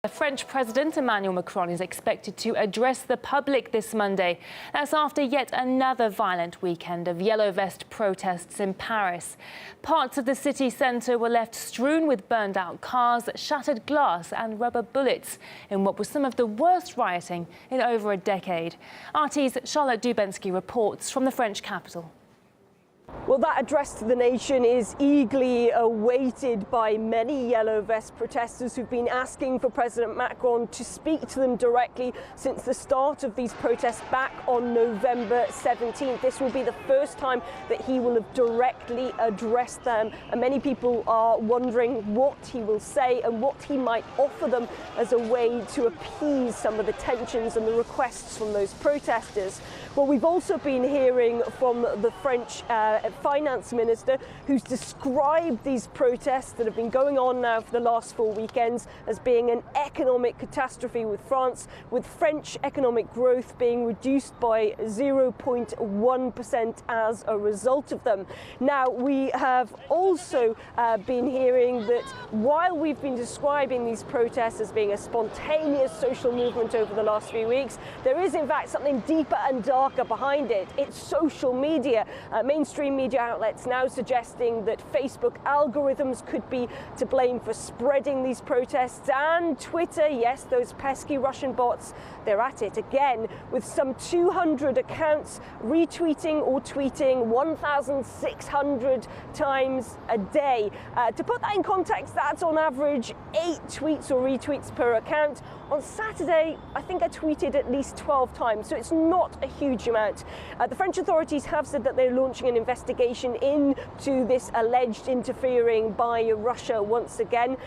The French President Emmanuel Macron is expected to address the public this Monday. That's after yet another violent weekend of yellow vest protests in Paris. Parts of the city centre were left strewn with burned-out cars, shattered glass and rubber bullets in what was some of the worst rioting in over a decade. RT's Charlotte Dubensky reports from the French capital. Well, that address to the nation is eagerly awaited by many yellow vest protesters who've been asking for President Macron to speak to them directly since the start of these protests back on November 17th. This will be the first time that he will have directly addressed them, and many people are wondering what he will say and what he might offer them as a way to appease some of the tensions and the requests from those protesters. Well, we've also been hearing from the French finance minister, who's described these protests that have been going on now for the last 4 weekends as being an economic catastrophe with France, with French economic growth being reduced by 0.1% as a result of them. Now, we have also been hearing that while we've been describing these protests as being a spontaneous social movement over the last few weeks, there is in fact something deeper and darker behind it. It's social media. Mainstream media outlets now suggesting that Facebook algorithms could be to blame for spreading these protests, and Twitter, yes, those pesky Russian bots, they're at it again with some 200 accounts retweeting or tweeting 1,600 times a day. To put that in context, that's on average 8 tweets or retweets per account. On Saturday, I think I tweeted at least 12 times, so it's not a huge amount. The French authorities have said that they're launching an investigation into this alleged interfering by Russia once again,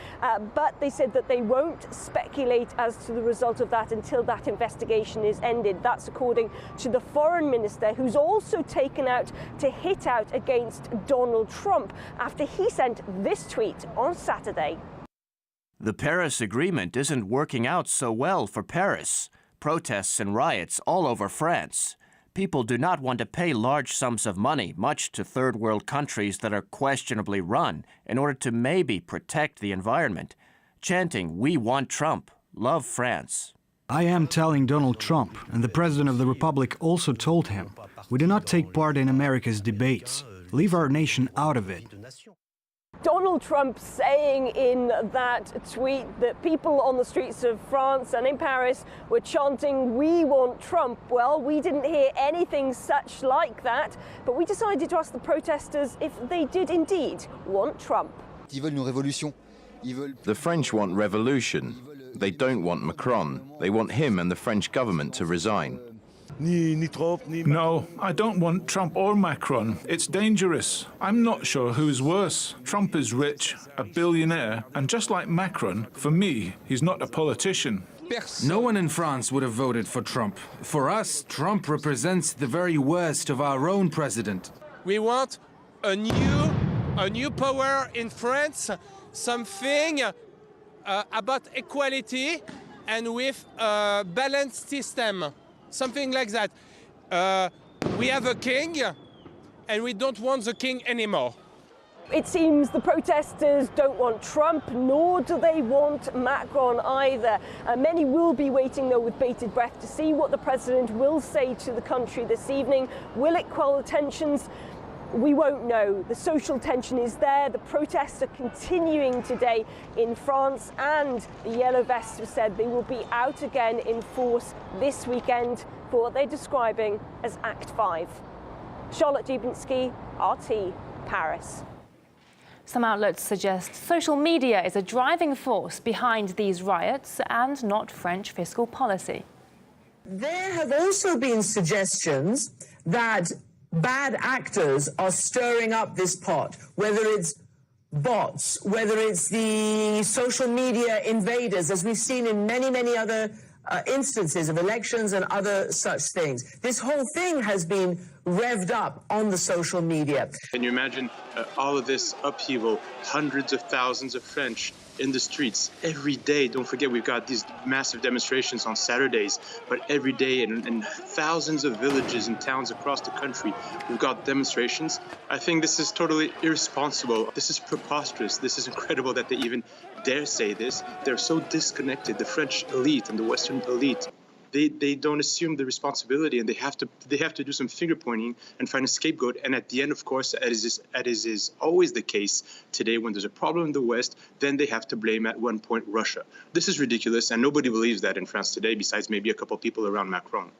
but they said that they won't speculate as to the result of that until that investigation is ended. That's according to the foreign minister, who's also taken out to hit out against Donald Trump after he sent this tweet on Saturday. The Paris Agreement isn't working out so well for Paris. Protests and riots all over France. People do not want to pay large sums of money, much to third world countries that are questionably run, in order to maybe protect the environment, chanting, "We want Trump, love France." I am telling Donald Trump, and the President of the Republic also told him, we do not take part in America's debates. Leave our nation out of it. Donald Trump saying in that tweet that people on the streets of France and in Paris were chanting, "We want Trump." Well, we didn't hear anything such like that, but we decided to ask the protesters if they did indeed want Trump. The French want revolution. They don't want Macron. They want him and the French government to resign. No, I don't want Trump or Macron. It's dangerous. I'm not sure who's worse. Trump is rich, a billionaire, and just like Macron, for me, he's not a politician. No one in France would have voted for Trump. For us, Trump represents the very worst of our own president. We want a new power in France, something about equality and with a balanced system. Something like that. We have a king, and we don't want the king anymore. It seems the protesters don't want Trump, nor do they want Macron either. Many will be waiting, though, with bated breath to see what the president will say to the country this evening. Will it quell the tensions? We won't know. The social tension is there. The protests are continuing today in France, and the Yellow Vests have said they will be out again in force this weekend for what they're describing as Act 5. Charlotte Dubensky, RT, Paris. Some outlets suggest social media is a driving force behind these riots and not French fiscal policy. There have also been suggestions that bad actors are stirring up this pot, whether it's bots, whether it's the social media invaders, as we've seen in many, many other instances of elections and other such things. This whole thing has been revved up on the social media. Can you imagine all of this upheaval, hundreds of thousands of French in the streets every day. Don't forget, we've got these massive demonstrations on Saturdays, but every day in thousands of villages and towns across the country, we've got demonstrations. I think this is totally irresponsible. This is preposterous. This is incredible that they even dare say this. They're so disconnected, the French elite and the Western elite. They don't assume the responsibility, and they have to do some finger pointing and find a scapegoat. And at the end, of course, as is always the case today, when there's a problem in the West, then they have to blame at one point Russia. This is ridiculous, and nobody believes that in France today, besides maybe a couple of people around Macron.